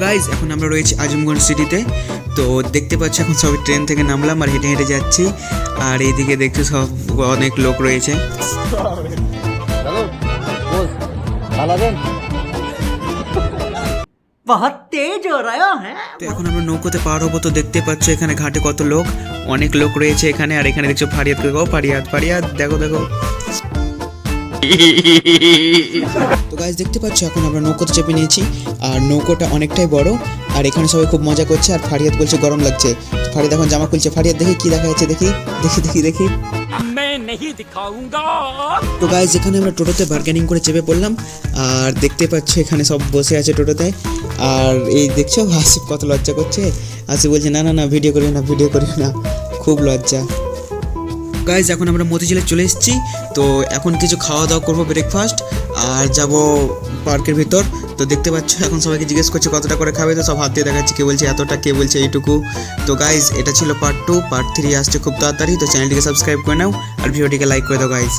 Guys এখন আমরা রয়েছি আজমগঞ্জ সিটিতে। তো দেখতে পাচ্ছি এখন সবাই ট্রেন থেকে নামলাম আর হেঁটে হেঁটে যাচ্ছি। আর এইদিকে দেখছি সব অনেক লোক রয়েছে। তো এখন আমরা নৌকোতে পার হবো। তো দেখতে পাচ্ছ এখানে ঘাটে কত লোক, অনেক লোক রয়েছে এখানে। আর এখানে দেখছো ফারিয়াদ করে গো, ফারিয়াদ ফারিয়াদ দেখো দেখো। তো গাইজ দেখতে পাচ্ছ এখন আমরা নৌকোতে চেপে নিয়েছি আর নৌকোটা অনেকটাই বড়। আর এখানে সবাই খুব মজা করছে আর ফারিয়াদ বলছে গরম লাগছে। তো ফারিয়াদ এখন জামা খুলছে। ফারিয়াদ দেখি কি দেখা যাচ্ছে, দেখি দেখি দেখি দেখি। তো গাইজ এখানে আমরা টোটোতে বার্গেনিং করে চেপে পড়লাম। আর দেখতে পাচ্ছ এখানে সব বসে আছে টোটোতে। আর এই দেখছো আসিফ কত লজ্জা করছে। আসিফ বলছে না না না ভিডিও করি না, ভিডিও করি না, খুব লজ্জা। গাইজ এখন আমরা মতিঝিলে চলে এসেছি। তো এখন কিছু খাওয়া দাওয়া করবো, ব্রেকফাস্ট, আর যাব পার্কের ভিতর। তো দেখতে পাচ্ছ এখন সবাইকে জিজ্ঞেস করছে কতটা করে খাবে। তো সব হাত দিয়ে দেখাচ্ছে, কে বলছে এতটা, কে বলছে এইটুকু। তো গাইজ এটা ছিল পার্ট 2, পার্ট 3 আসছে খুব তাড়াতাড়ি। তো চ্যানেলটিকে সাবস্ক্রাইব করে নাও আর ভিডিওটিকে লাইক করে দাও গাইজ।